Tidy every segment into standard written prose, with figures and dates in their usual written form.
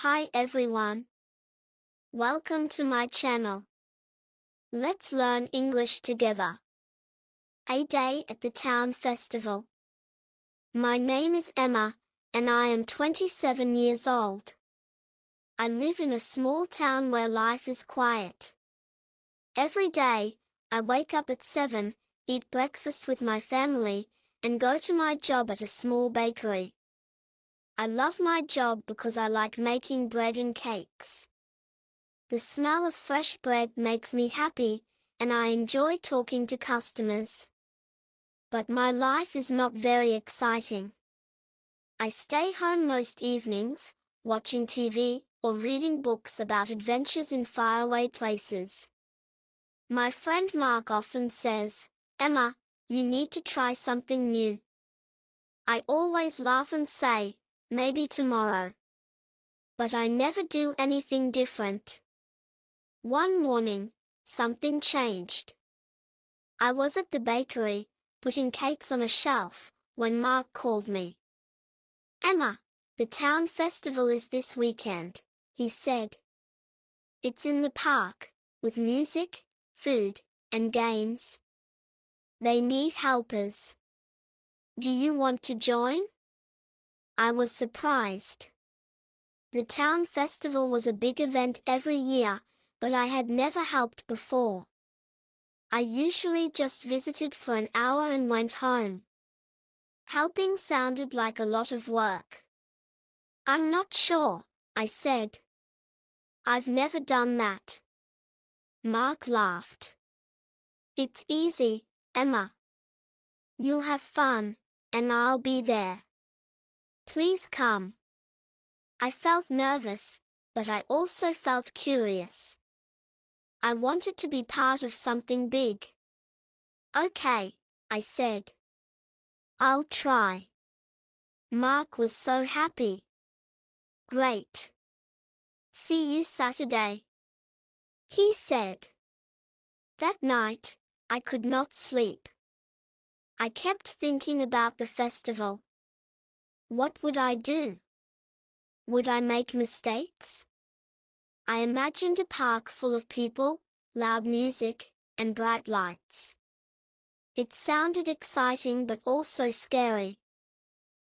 Hi everyone. Welcome to my channel. Let's learn English together. A day at the town festival. My name is Emma, and I am 27 years old. I live in a small town where life is quiet. Every day, I wake up at 7, eat breakfast with my family, and go to my job at a small bakery. I love my job because I like making bread and cakes. The smell of fresh bread makes me happy, and I enjoy talking to customers. But my life is not very exciting. I stay home most evenings, watching TV, or reading books about adventures in faraway places. My friend Mark often says, "Emma, you need to try something new." I always laugh and say, "Maybe tomorrow." But I never do anything different. One morning, something changed. I was at the bakery, putting cakes on a shelf, when Mark called me. "Emma, the town festival is this weekend," he said. "It's in the park, with music, food, and games. They need helpers. Do you want to join?" I was surprised. The town festival was a big event every year, but I had never helped before. I usually just visited for an hour and went home. Helping sounded like a lot of work. "I'm not sure," I said. "I've never done that." Mark laughed. "It's easy, Emma. You'll have fun, and I'll be there. Please come." I felt nervous, but I also felt curious. I wanted to be part of something big. "Okay," I said. "I'll try." Mark was so happy. "Great. See you Saturday," he said. That night, I could not sleep. I kept thinking about the festival. What would I do? Would I make mistakes? I imagined a park full of people, loud music, and bright lights. It sounded exciting but also scary.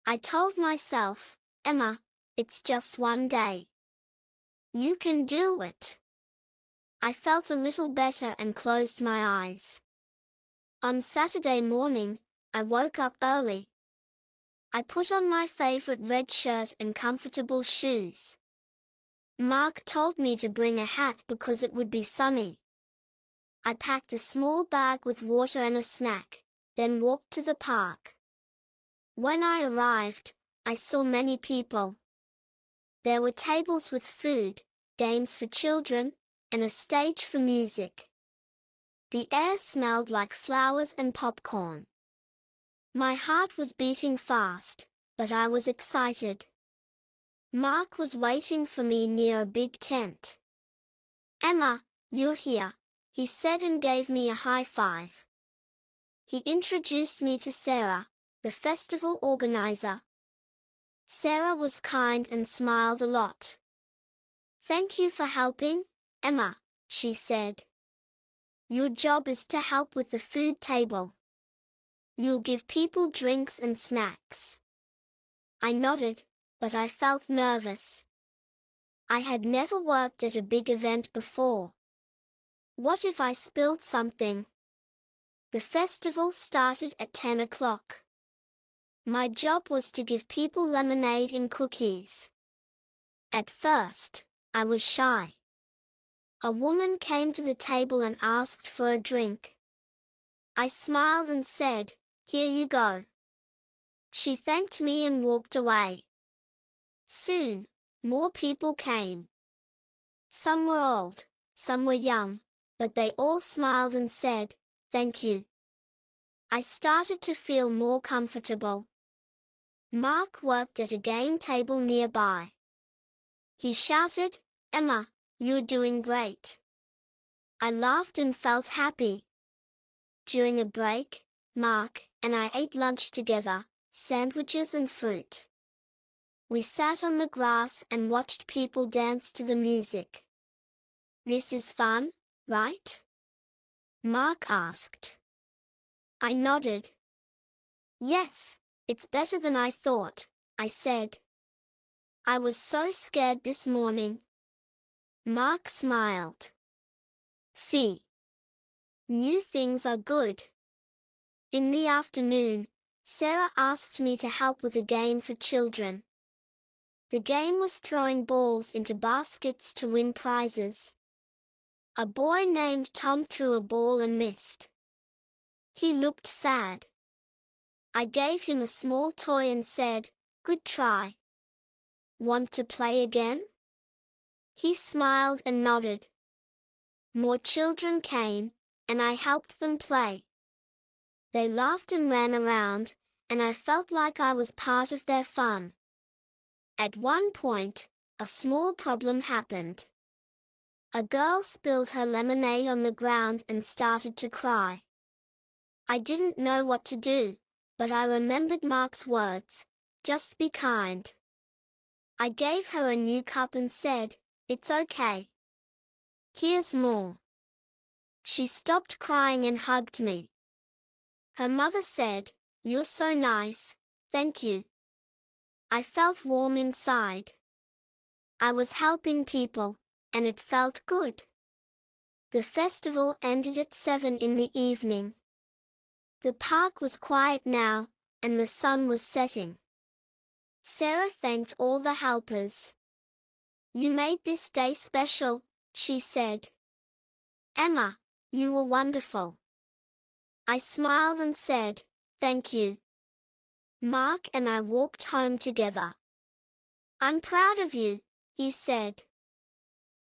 I told myself, "Emma, it's just one day. You can do it." I felt a little better and closed my eyes. On Saturday morning, I woke up early. I put on my favorite red shirt and comfortable shoes. Mark told me to bring a hat because it would be sunny. I packed a small bag with water and a snack, then walked to the park. When I arrived, I saw many people. There were tables with food, games for children, and a stage for music. The air smelled like flowers and popcorn. My heart was beating fast, but I was excited. Mark was waiting for me near a big tent. "Emma, you're here," he said and gave me a high five. He introduced me to Sarah, the festival organizer. Sarah was kind and smiled a lot. "Thank you for helping, Emma," she said. "Your job is to help with the food table. You'll give people drinks and snacks." I nodded, but I felt nervous. I had never worked at a big event before. What if I spilled something? The festival started at 10 o'clock. My job was to give people lemonade and cookies. At first, I was shy. A woman came to the table and asked for a drink. I smiled and said, "Here you go." She thanked me and walked away. Soon, more people came. Some were old, some were young, but they all smiled and said, "Thank you." I started to feel more comfortable. Mark worked at a game table nearby. He shouted, "Emma, you're doing great." I laughed and felt happy. During a break, Mark and I ate lunch together, sandwiches and fruit. We sat on the grass and watched people dance to the music. This is fun, right? Mark asked. I nodded. Yes, it's better than I thought, I said. I was so scared this morning. Mark smiled. See. New things are good. In the afternoon, Sarah asked me to help with a game for children. The game was throwing balls into baskets to win prizes. A boy named Tom threw a ball and missed. He looked sad. I gave him a small toy and said, "Good try. Want to play again?" He smiled and nodded. More children came, and I helped them play. They laughed and ran around, and I felt like I was part of their fun. At one point, a small problem happened. A girl spilled her lemonade on the ground and started to cry. I didn't know what to do, but I remembered Mark's words, "Just be kind." I gave her a new cup and said, "It's okay. Here's more." She stopped crying and hugged me. Her mother said, "You're so nice, thank you." I felt warm inside. I was helping people, and it felt good. The festival ended at 7 in the evening. The park was quiet now, and the sun was setting. Sarah thanked all the helpers. "You made this day special," she said. "Emma, you were wonderful." I smiled and said, "Thank you." Mark and I walked home together. "I'm proud of you," he said.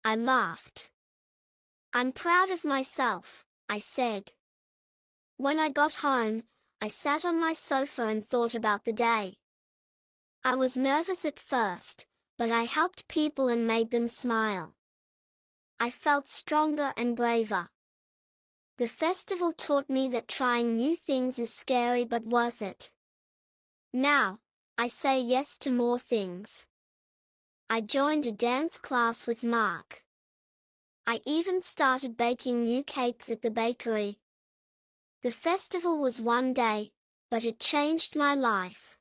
I laughed. "I'm proud of myself," I said. When I got home, I sat on my sofa and thought about the day. I was nervous at first, but I helped people and made them smile. I felt stronger and braver. The festival taught me that trying new things is scary but worth it. Now, I say yes to more things. I joined a dance class with Mark. I even started baking new cakes at the bakery. The festival was one day, but it changed my life.